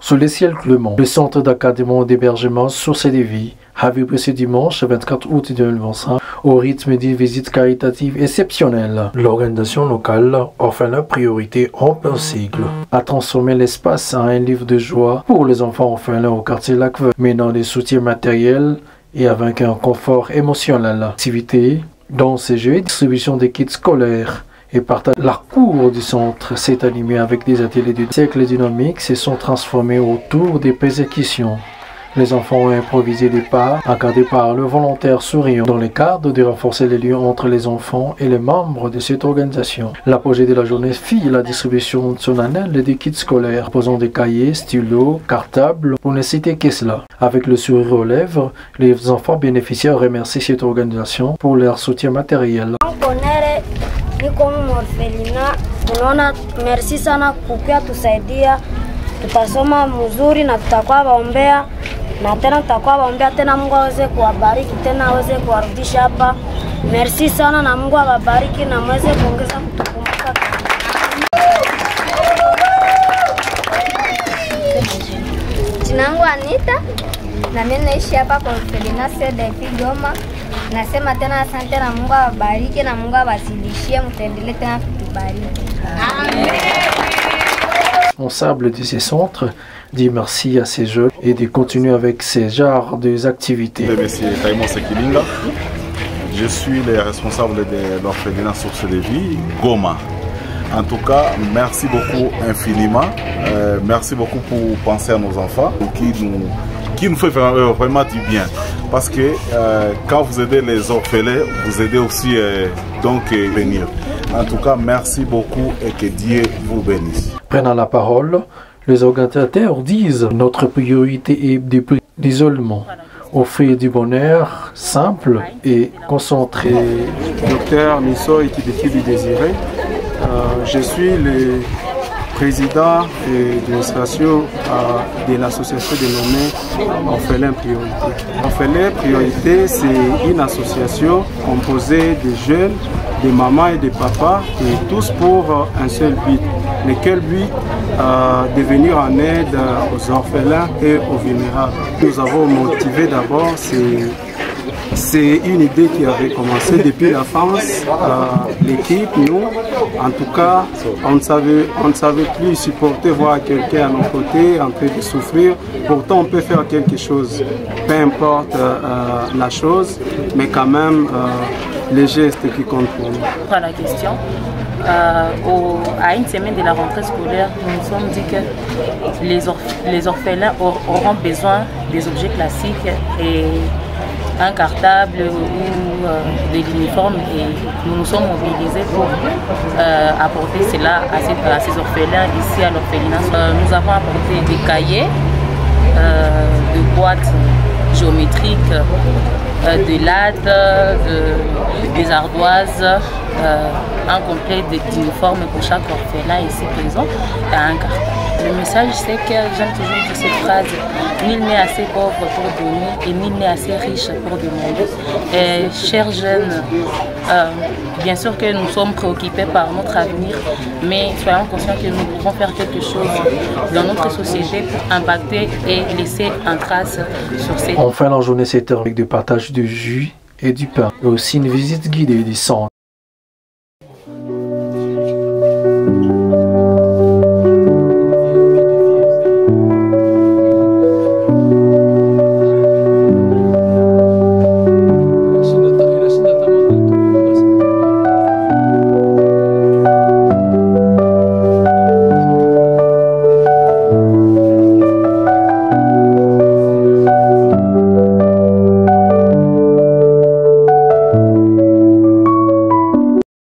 Sous les ciels cléments, le centre d'académie d'hébergement Source de Vie a vibré ce dimanche 24 août 2025 au rythme d'une visite caritative exceptionnelle. L'organisation locale, Orphelins Priorité en un cycle, a transformé l'espace en un livre de joie pour les enfants orphelins au quartier Lac-Veuve, menant des soutiens matériels et avec un confort émotionnel. Activité, dans ces jeux et distribution des kits scolaires et partage. La cour du centre s'est animée avec des ateliers de cercle dynamiques se sont transformés autour des persécutions. Les enfants ont improvisé des pas encadrés par le volontaire souriant dans le cadre de renforcer les liens entre les enfants et les membres de cette organisation. L'apogée de la journée fit la distribution solennelle des kits scolaires, posant des cahiers, stylos, cartables, pour ne citer que cela. Avec le sourire aux lèvres, les enfants bénéficiaires remercient cette organisation pour leur soutien matériel. Niko Morfelina, tunaona merci sana kupia tusaidia, tutasoma mzuri na tutakuwa waombea na tena tutakuwa waombea tena, Mungu aweze kuwabariki tena aweze kuwarudisha hapa. Merci sana na Mungu awabariki na mweze kuongeza kutukumbuka. Jina langu Anita na mimi naishi hapa kwa Morfelina CDF Goma. Nasema tena asante na Mungu awabariki na Mungu awazidishie, mtaendelee tena kutubariki. Amen. Responsable de ces centres dit merci à ces jeunes et de continuer avec ces genres d'activités. Monsieur Taïmon Sekilinga, je suis le responsable de l'orphelinat Source de Vie, Goma. En tout cas, merci beaucoup infiniment. Merci beaucoup pour penser à nos enfants qui nous fait vraiment du bien. Parce que quand vous aidez les orphelins, vous aidez aussi venir. En tout cas, merci beaucoup et que Dieu vous bénisse. Prenant la parole, les organisateurs disent notre priorité est l'isolement. Offrir du bonheur simple et concentré. Docteur Misso Ikibiki Désiré, je suis le président de l'administration de l'association dénommée Orphelins Priorité. Orphelins Priorité, c'est une association composée de jeunes, de mamans et de papas, et tous pour un seul but. Lequel but de venir en aide aux orphelins et aux vulnérables. Nous avons motivé d'abord, c'est une idée qui avait commencé depuis la France. L'équipe, nous, en tout cas, on ne savait plus supporter voir quelqu'un à nos côtés en train de souffrir. Pourtant, on peut faire quelque chose, peu importe la chose, mais quand même les gestes qui comptent pour nous. À la question, à une semaine de la rentrée scolaire, nous nous sommes dit que les orphelins auront besoin des objets classiques et un cartable ou de l'uniforme, et nous nous sommes mobilisés pour apporter cela à ces orphelins ici à l'orphelinat. Nous avons apporté des cahiers, des boîtes géométriques, de lattes, des ardoises, un complet d'uniformes pour chaque orphelin ici présent et un cartable. Le message, c'est que j'aime toujours dire cette phrase: nul n'est assez pauvre pour donner et nul n'est assez riche pour demander. Et chers jeunes, bien sûr que nous sommes préoccupés par notre avenir, mais soyons conscients que nous pouvons faire quelque chose dans notre société pour impacter et laisser une trace sur ces... Enfin, la journée s'est terminée avec du partage de jus et du pain, et aussi une visite guidée du centre.